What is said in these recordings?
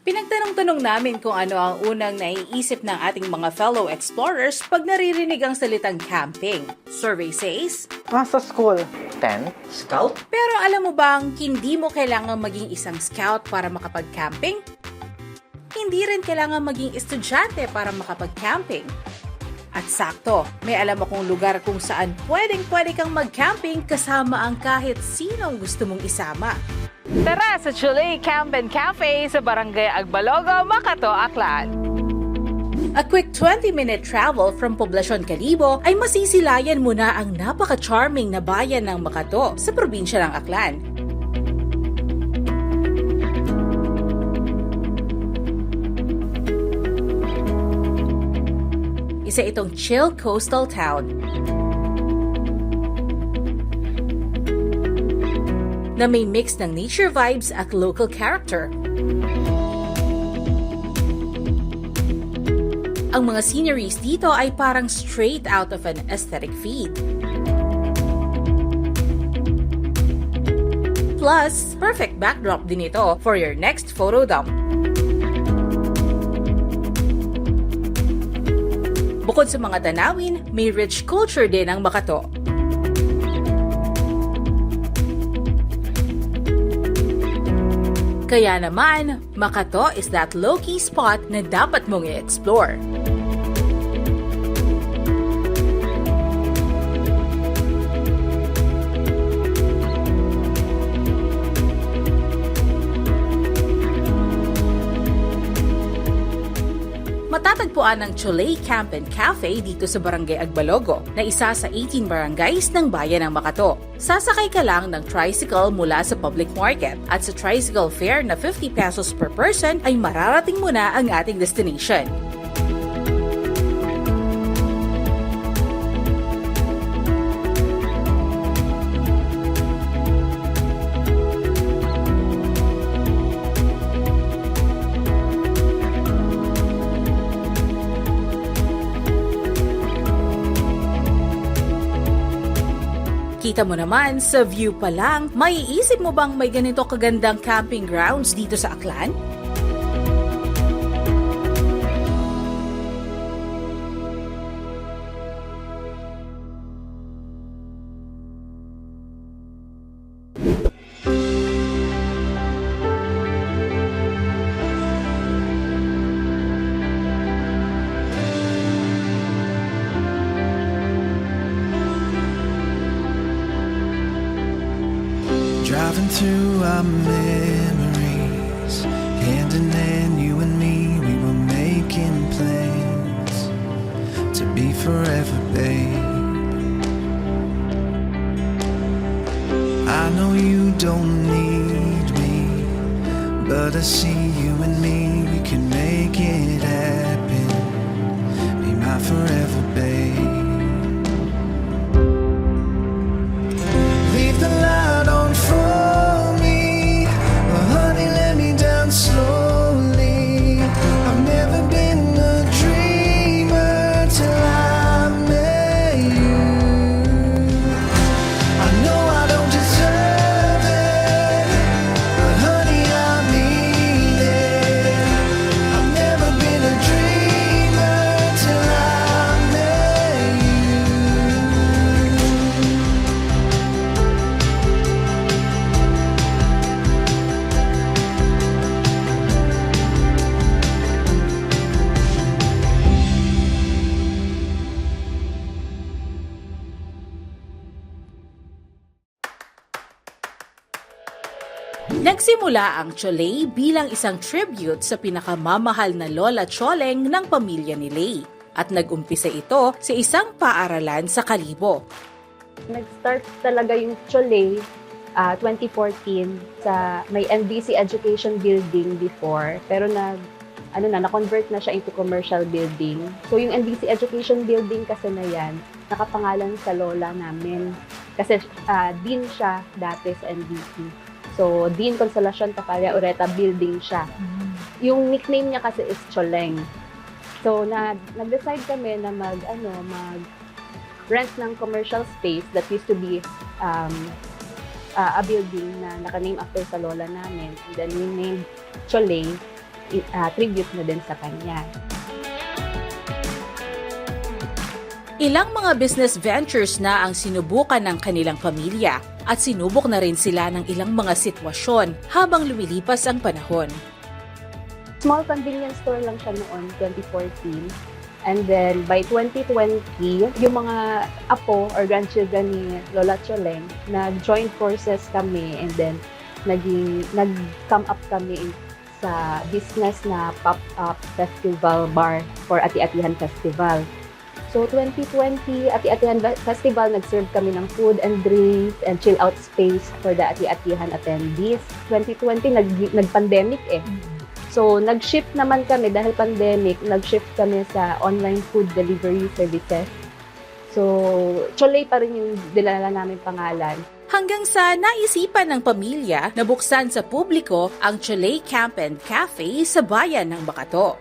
Pinagtanong-tanong namin kung ano ang unang naiisip ng ating mga fellow explorers pag naririnig ang salitang camping. Survey says, Nasa school. Tent? Scout? pero alam mo bang hindi mo kailangan maging isang scout para makapag-camping? Hindi rin kailangan maging estudyante para makapag-camping. At sakto, may alam akong lugar kung saan pwedeng-pwede kang mag-camping kasama ang kahit sinong gusto mong isama. Tara sa Chulay Camp and Cafe sa Barangay Agbalogo, Macato, Aklan. A quick 20-minute travel from Poblacion Calibo ay masisilayan mo na ang napaka-charming na bayan ng Macato sa probinsya ng Aklan. Isa itong chill coastal town na may mix ng nature vibes at local character. Ang mga sceneries dito ay parang straight out of an aesthetic feed. Plus, perfect backdrop din ito for your next photo dump. Bukod sa mga tanawin, may rich culture din ang Macato. Kaya naman, Macato is that low-key spot na dapat mong i-explore. Matatagpuan ang Chulay Camp and Cafe dito sa Barangay Agbalogo, na isa sa 18 barangays ng bayan ng Macato. Sasakay ka lang ng tricycle mula sa public market at sa tricycle fare na 50 pesos per person ay mararating mo na ang ating destination. Kita mo naman, sa view pa lang, maiisip mo bang may ganito kagandang camping grounds dito sa Aklan? Driving through our memories, hand in hand, you and me, we were making plans to be forever, babe. I know you don't need me, but I see you and me, we can make it happen. Be my forever, babe. Leave the light on for me, oh, honey, let me down slowly. I've never been a dreamer till I met you. I know I don't deserve it, but honey, I mean it. I've never been a dreamer till I met you. Nagsimula ang Chulay bilang isang tribute sa pinakamamahal na Lola Choleng ng pamilya ni Lay. At nag-umpisa ito sa isang paaralan sa Calibo. Nag-start talaga yung Chulay 2014 sa may NBC Education Building before, pero na-convert na siya into commercial building. So yung NBC Education Building kasi na yan, nakapangalan sa lola namin. Kasi dean siya dati sa NBC. So, Dean Consolacion Tacaria Ureta Building siya. Yung nickname niya kasi is Choleng. So, nag-decide kami na rent ng commercial space that used to be a building na naka-name after sa lola namin. And then we named Chulay tribute na din sa kanya. Ilang mga business ventures na ang sinubukan ng kanilang pamilya at sinubok na rin sila ng ilang mga sitwasyon habang lumilipas ang panahon. Small convenience store lang siya noon, 2014. And then, by 2020, yung mga apo or grandchildren ni Lola Choleng, nag-join forces kami and then nag-come up kami sa business na pop-up festival bar for Ati-Atihan Festival. So, 2020, Ati-Atihan Festival, nag-serve kami ng food and drinks and chill-out space for the Ati-Atihan attendees. 2020, nag-pandemic eh. So, nag-shift naman kami dahil pandemic, nag-shift kami sa online food delivery services. So, Cholay pa rin yung dinala namin pangalan. Hanggang sa naisipan ng pamilya na buksan sa publiko ang Cholay Camp and Cafe sa bayan ng Bacato.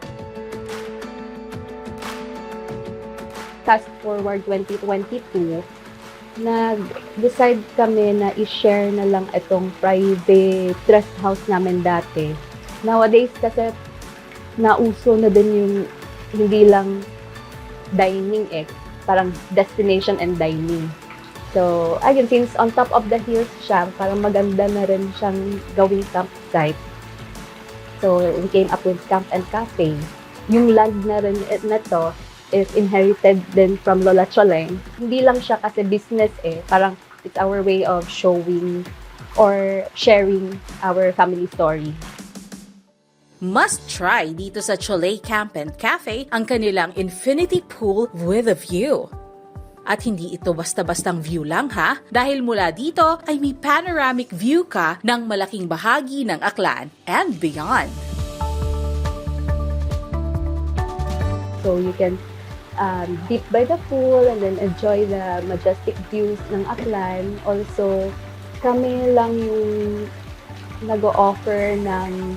Fast forward 2022, nag-decide kami na i-share na lang itong private rest house namin dati. Nowadays kasi nauso na din yung hindi lang dining parang destination and dining. So, ayun, since on top of the hills siya, parang maganda na rin siyang gawing campsite. So, we came up with Camp and Cafe. Yung land na rin na to is inherited din from Lola Choleng. Hindi lang siya kasi business parang it's our way of showing or sharing our family story. Must try dito sa Cholay Camp and Cafe ang kanilang infinity pool with a view. At hindi ito basta-bastang view lang ha, dahil mula dito ay may panoramic view ka ng malaking bahagi ng Aklan and beyond. So you can dip by the pool and then enjoy the majestic views ng Aklan. Also, kami lang yung nag-o-offer ng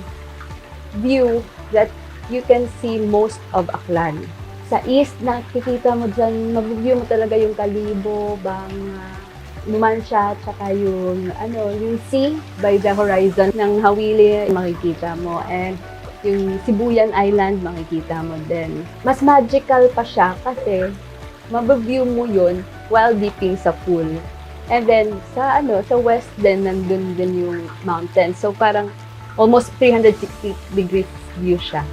view that you can see most of Aklan. Sa east, nakikita mo dyan, mag-view mo talaga yung Kalibo, Numancia, tsaka yung sea by the horizon ng Hawili, makikita mo. And yung Sibuyan Island, makikita mo din. Mas magical pa siya kasi mabaview mo yun while dipping sa pool. And then, sa west din, nandun din yung mountain. So, parang almost 360 degrees view siya.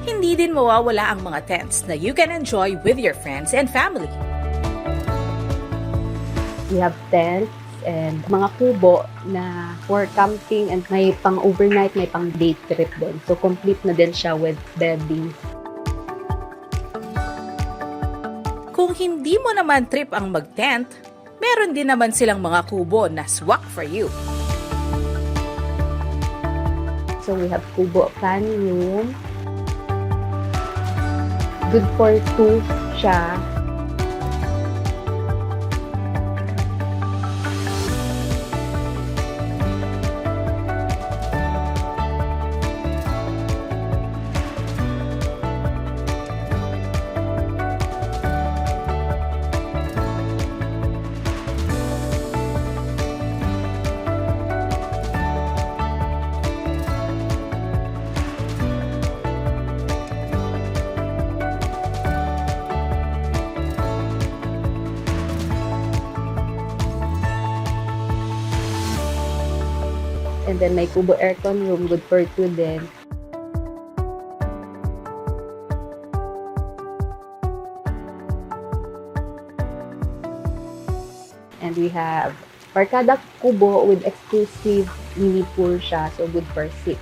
Hindi din mawawala ang mga tents na you can enjoy with your friends and family. We have tents and mga kubo na for camping and may pang overnight, may pang day trip din. So complete na din siya with bedding. Kung hindi mo naman trip ang mag-tent, meron din naman silang mga kubo na swak for you. So we have kubo planning room. Good for 2 siya. And then may kubo aircon room, good for 2 din. And we have Barkada Kubo with exclusive mini pool siya, so good for 6.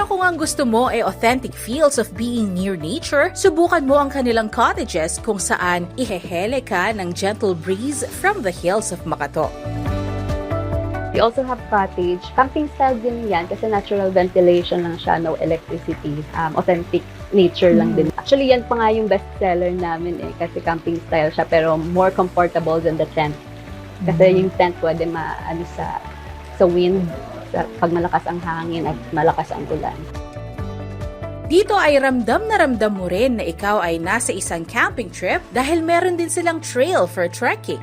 Pero kung ang gusto mo ay authentic feels of being near nature, subukan mo ang kanilang cottages kung saan ihehele ka ng gentle breeze from the hills of Makato. We also have cottage. Camping style din yan kasi natural ventilation lang siya, no electricity. Authentic nature lang din. Actually, yan pa nga yung best seller namin kasi camping style siya pero more comfortable than the tent. Kasi yung tent pwede sa wind, pag malakas ang hangin at malakas ang ulan. Dito ay ramdam na ramdam mo rin na ikaw ay nasa isang camping trip dahil meron din silang trail for trekking.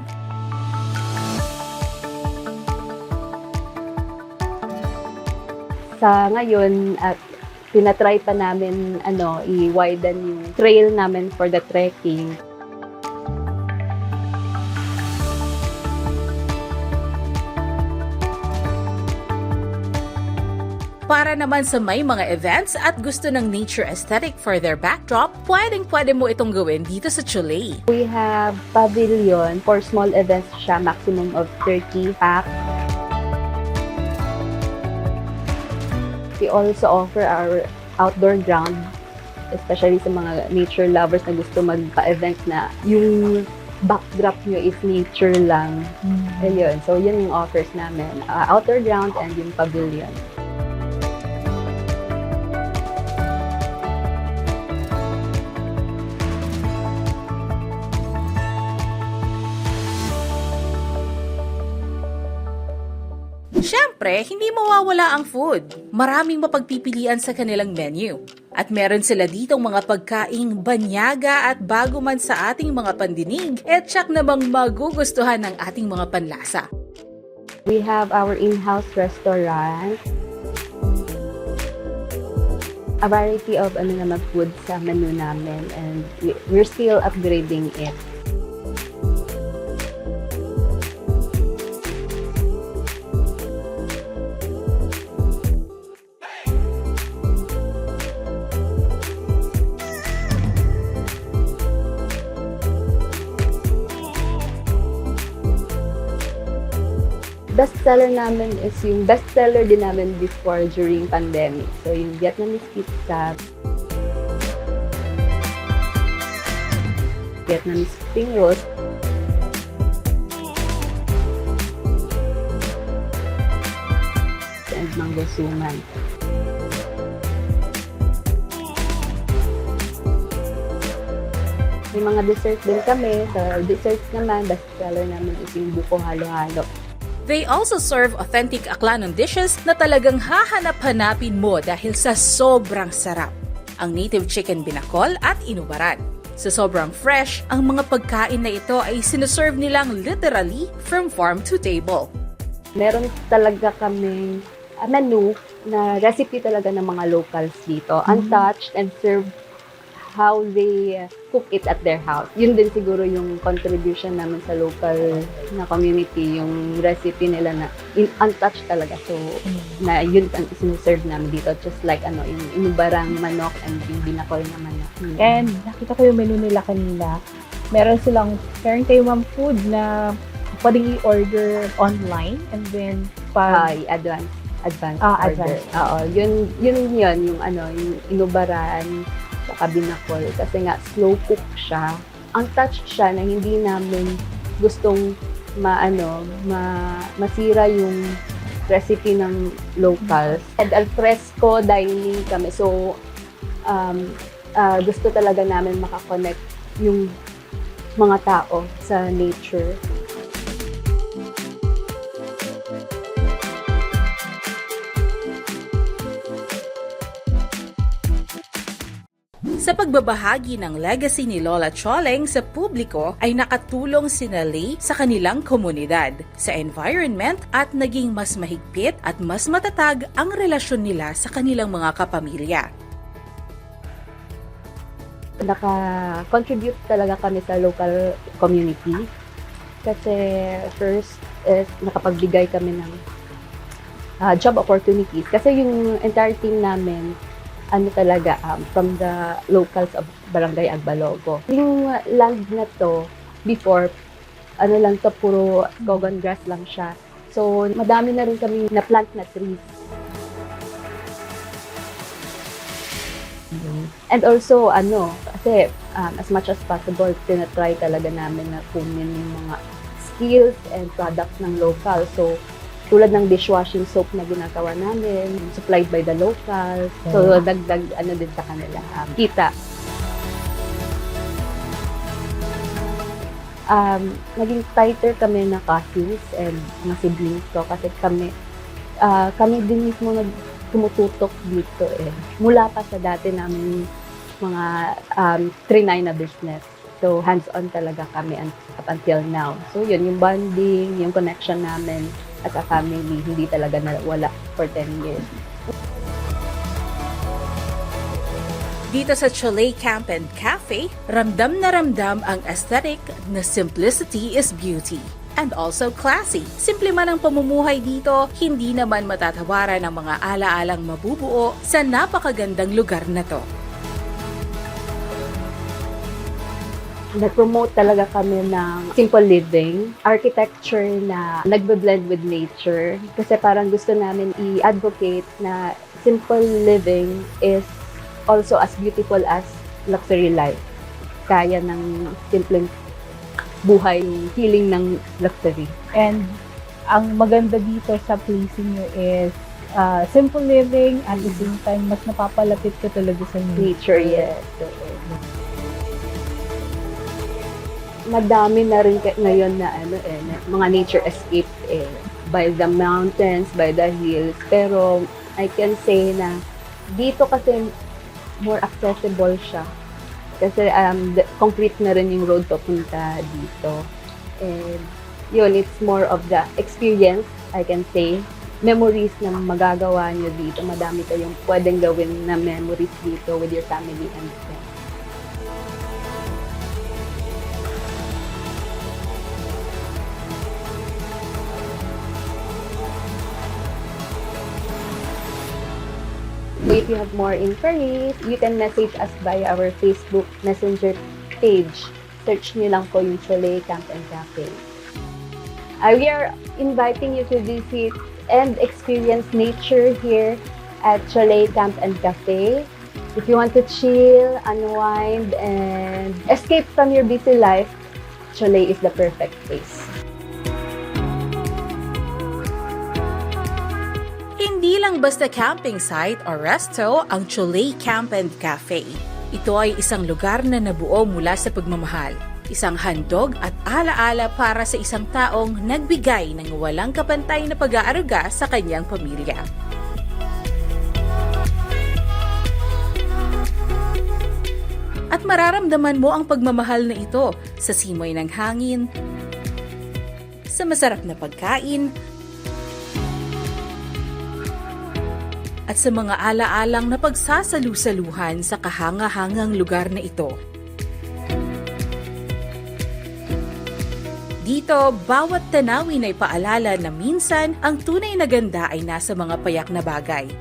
Sa ngayon, tinatry pa namin i-widen yung trail namin for the trekking. Para naman sa may mga events at gusto ng nature aesthetic for their backdrop, pwedeng-pwede mo itong gawin dito sa Chole. We have pavilion for small events siya, maximum of 30 packs. We also offer our outdoor ground, especially sa mga nature lovers na gusto magpa-event na yung backdrop nyo is nature lang. Ayun. So, yun yung offers namin. Outdoor ground and yung pavilion. Siyempre, hindi mawawala ang food. Maraming mapagpipilian sa kanilang menu. At meron sila ditong mga pagkaing banyaga at bago man sa ating mga pandinig, tsak namang magugustuhan ng ating mga panlasa. We have our in-house restaurant. A variety of food sa menu namin and we're still upgrading it. Best seller namin is yung best seller din namin before during pandemic. So yung Vietnamese pizza, Vietnamese spring rolls, and mango suman. May mga dessert din kami. Sa desserts naman, best seller namin is yung buko halo-halo. They also serve authentic Aklanon dishes na talagang hahanap-hanapin mo dahil sa sobrang sarap. Ang native chicken binakol at inubaran. Sa sobrang fresh, ang mga pagkain na ito ay sinuserve nilang literally from farm to table. Meron talaga kaming menu na recipe talaga ng mga locals dito. Untouched and served how they cook it at their house. Yun din siguro yung contribution namin sa local na community, yung recipe nila na untouched talaga. So, na yun ang sinuserve namin dito. Just like yung inubarang manok and yung binakol na manok. And nakita ko yung menu nila kanina. Meron kayo ma'am food na pwedeng i-order online and then advance advance. order. Oo, yun yung inubaran saka binakol kasi nga slow cook siya. Untouched siya na hindi namin gustong masira yung recipe ng locals. And al fresco dining kami. So gusto talaga namin makakonect yung mga tao sa nature. Sa pagbabahagi ng legacy ni Lola Choleng sa publiko ay nakatulong sina Lay sa kanilang komunidad, sa environment at naging mas mahigpit at mas matatag ang relasyon nila sa kanilang mga kapamilya. Naka-contribute talaga kami sa local community kasi first is nakapagbigay kami ng job opportunities kasi yung entire team namin from the locals of Barangay Agbalogo. Yung land na to, before, puro gogon grass lang siya. So, madami na rin kami na-plant na trees. And also, kasi as much as possible, tinatry talaga namin na kunin yung mga skills and products ng local. So, tulad ng dishwashing soap na ginagawa namin, supplied by the locals. So, dagdag din sa kanila, kita. Naging tighter kami na cousins and mga siblings ko kasi kami din mismo tumututok dito mula pa sa dati namin mga trinay na business. So, hands-on talaga kami up until now. So, yun, yung bonding, yung connection namin as a family, hindi talaga nawala for 10 years. Dito sa Chole Camp and Cafe, ramdam na ramdam ang aesthetic na simplicity is beauty. And also classy. Simple man ang pamumuhay dito, hindi naman matatawaran ang mga alaalang mabubuo sa napakagandang lugar na to. Nag-promote talaga kami ng simple living, architecture na nagbe-blend with nature. Kasi parang gusto namin i-advocate na simple living is also as beautiful as luxury life. Kaya ng simpleng buhay, feeling ng luxury. And ang maganda dito sa placing nyo is simple living at the same time mas napapalapit ka talaga sa Nature, yes. Madami na rin ngayon na mga nature escape by the mountains, by the hills. Pero I can say na dito kasi more accessible siya. Kasi concrete na rin yung road papunta dito. And yun, it's more of the experience, I can say. Memories na magagawa nyo dito. Madami kayong pwedeng gawin na memories dito with your family and friends. If you have more inquiries, you can message us via our Facebook Messenger page. Search nyo lang po yung Chole Camp and Cafe. We are inviting you to visit and experience nature here at Chole Camp and Cafe. If you want to chill, unwind, and escape from your busy life, Chole is the perfect place. Hindi lang basta camping site o resto ang Chole Camp and Cafe. Ito ay isang lugar na nabuo mula sa pagmamahal. Isang handog at alaala para sa isang taong nagbigay ng walang kapantay na pag-aaruga sa kanyang pamilya. At mararamdaman mo ang pagmamahal na ito sa simoy ng hangin, sa masarap na pagkain, at sa mga alaalang na pagsasalu-saluhan sa kahanga-hangang lugar na ito. Dito, bawat tanawin ay paalala na minsan ang tunay na ganda ay nasa mga payak na bagay.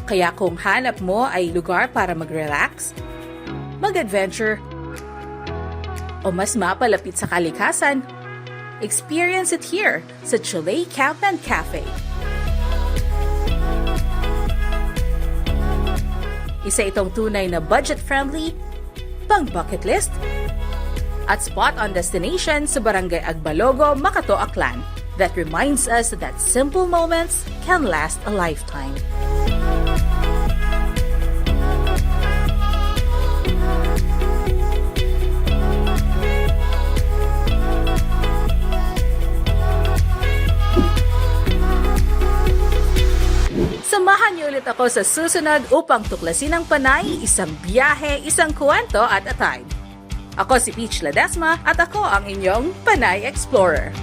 Kaya kung hanap mo ay lugar para mag-relax, mag-adventure, o mas mapalapit sa kalikasan, experience it here sa Chole Camp and Cafe. Isa itong tunay na budget-friendly, pang-bucket list, at spot-on destination sa Barangay Agbalogo, Macato, Aklan that reminds us that simple moments can last a lifetime. Samahan niyo ulit ako sa susunod upang tuklasin ang Panay, isang biyahe, isang kwento at a time. Ako si Peach Ledesma at ako ang inyong Panay Explorer.